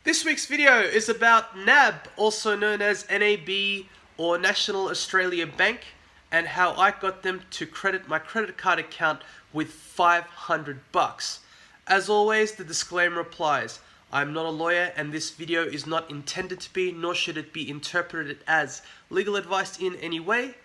This week's video is about NAB, also known as NAB or National Australia Bank, and how I got them to credit my credit card account with $500. As always, the disclaimer applies. I'm not a lawyer and this video is not intended to be, nor should it be interpreted as legal advice in any way.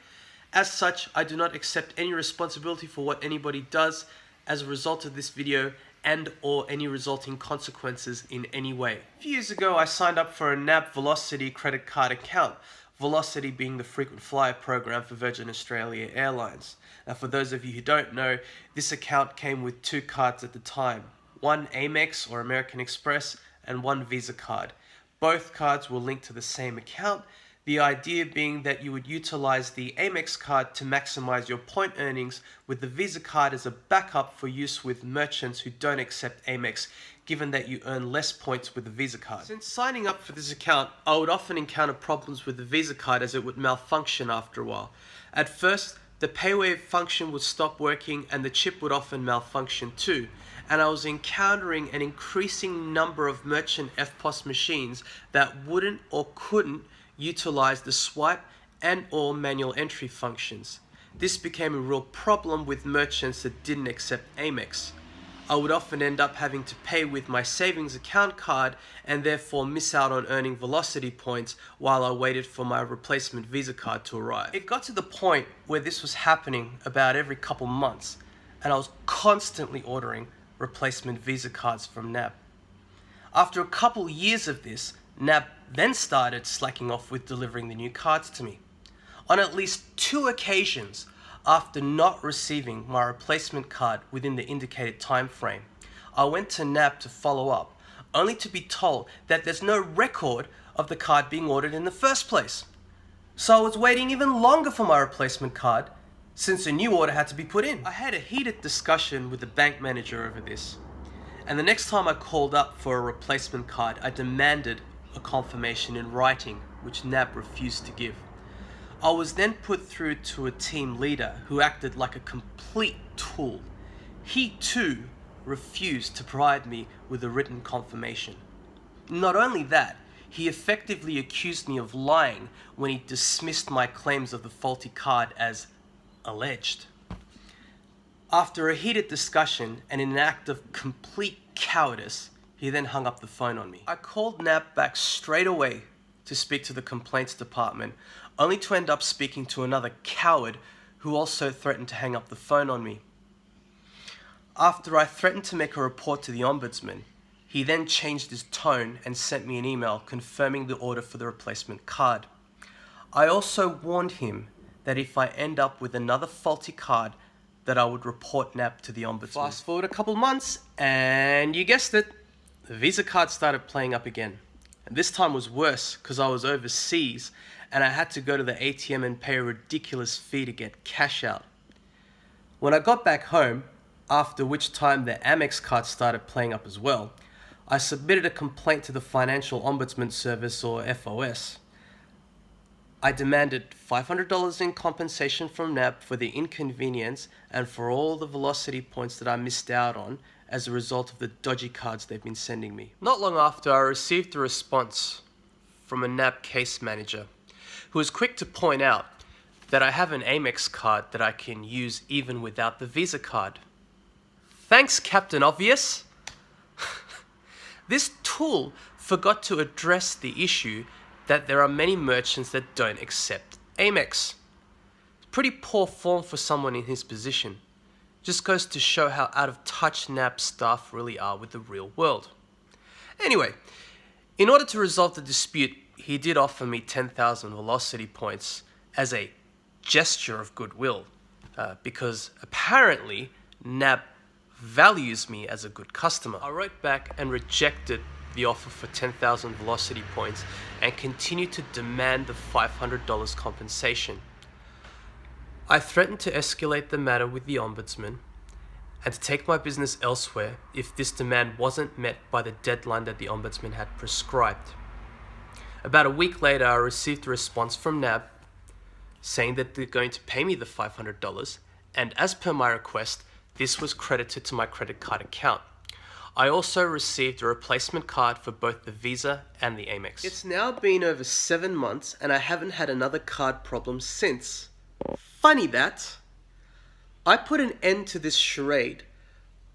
As such, I do not accept any responsibility for what anybody does as a result of this video and or any resulting consequences in any way. A few years ago, I signed up for a NAB Velocity credit card account, Velocity being the frequent flyer program for Virgin Australia Airlines. Now, for those of you who don't know, this account came with two cards at the time, one Amex or American Express and one Visa card. Both cards were linked to the same account, the idea being that you would utilize the Amex card to maximize your point earnings, with the Visa card as a backup for use with merchants who don't accept Amex, given that you earn less points with the Visa card. Since signing up for this account, I would often encounter problems with the Visa card as it would malfunction after a while. At first, the paywave function would stop working and the chip would often malfunction too, and I was encountering an increasing number of merchant EFTPOS machines that wouldn't or couldn't utilize the swipe and or manual entry functions. This became a real problem with merchants that didn't accept Amex. I would often end up having to pay with my savings account card and therefore miss out on earning Velocity points while I waited for my replacement Visa card to arrive. It got to the point where this was happening about every couple months and I was constantly ordering replacement Visa cards from NAB. After a couple years of this, NAB then started slacking off with delivering the new cards to me. On at least 2 occasions, after not receiving my replacement card within the indicated time frame, I went to NAB to follow up, only to be told that there's no record of the card being ordered in the first place. So I was waiting even longer for my replacement card, since a new order had to be put in. I had a heated discussion with the bank manager over this, and the next time I called up for a replacement card, I demanded a confirmation in writing, which NAB refused to give. I was then put through to a team leader who acted like a complete tool. He too refused to provide me with a written confirmation. Not only that, he effectively accused me of lying when he dismissed my claims of the faulty card as alleged. After a heated discussion and in an act of complete cowardice, he then hung up the phone on me. I called NAB back straight away to speak to the complaints department, only to end up speaking to another coward who also threatened to hang up the phone on me. After I threatened to make a report to the Ombudsman, he then changed his tone and sent me an email confirming the order for the replacement card. I also warned him that if I end up with another faulty card, that I would report NAB to the Ombudsman. Fast forward a couple months and you guessed it, the Visa card started playing up again. And this time was worse because I was overseas and I had to go to the ATM and pay a ridiculous fee to get cash out. When I got back home, after which time the Amex card started playing up as well, I submitted a complaint to the Financial Ombudsman Service, or FOS. I demanded $500 in compensation from NAB for the inconvenience and for all the Velocity points that I missed out on as a result of the dodgy cards they've been sending me. Not long after, I received a response from a NAB case manager who was quick to point out that I have an Amex card that I can use even without the Visa card. Thanks, Captain Obvious. This tool forgot to address the issue that there are many merchants that don't accept Amex. It's pretty poor form for someone in his position. Just goes to show how out of touch NAB staff really are with the real world. Anyway, in order to resolve the dispute, he did offer me 10,000 Velocity points as a gesture of goodwill, because apparently NAB values me as a good customer. I wrote back and rejected the offer for 10,000 Velocity points and continued to demand the $500 compensation. I threatened to escalate the matter with the Ombudsman and to take my business elsewhere if this demand wasn't met by the deadline that the Ombudsman had prescribed. About a week later, I received a response from NAB saying that they're going to pay me the $500, and as per my request, this was credited to my credit card account. I also received a replacement card for both the Visa and the Amex. It's now been over 7 months and I haven't had another card problem since. Funny that. I put an end to this charade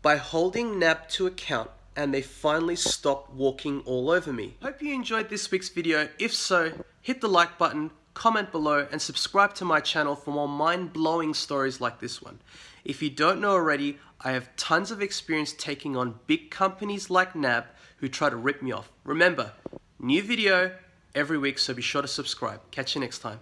by holding NAB to account and they finally stopped walking all over me. Hope you enjoyed this week's video. If so, hit the like button, comment below and subscribe to my channel for more mind-blowing stories like this one. If you don't know already, I have tons of experience taking on big companies like NAB who try to rip me off. Remember, new video every week, so be sure to subscribe. Catch you next time.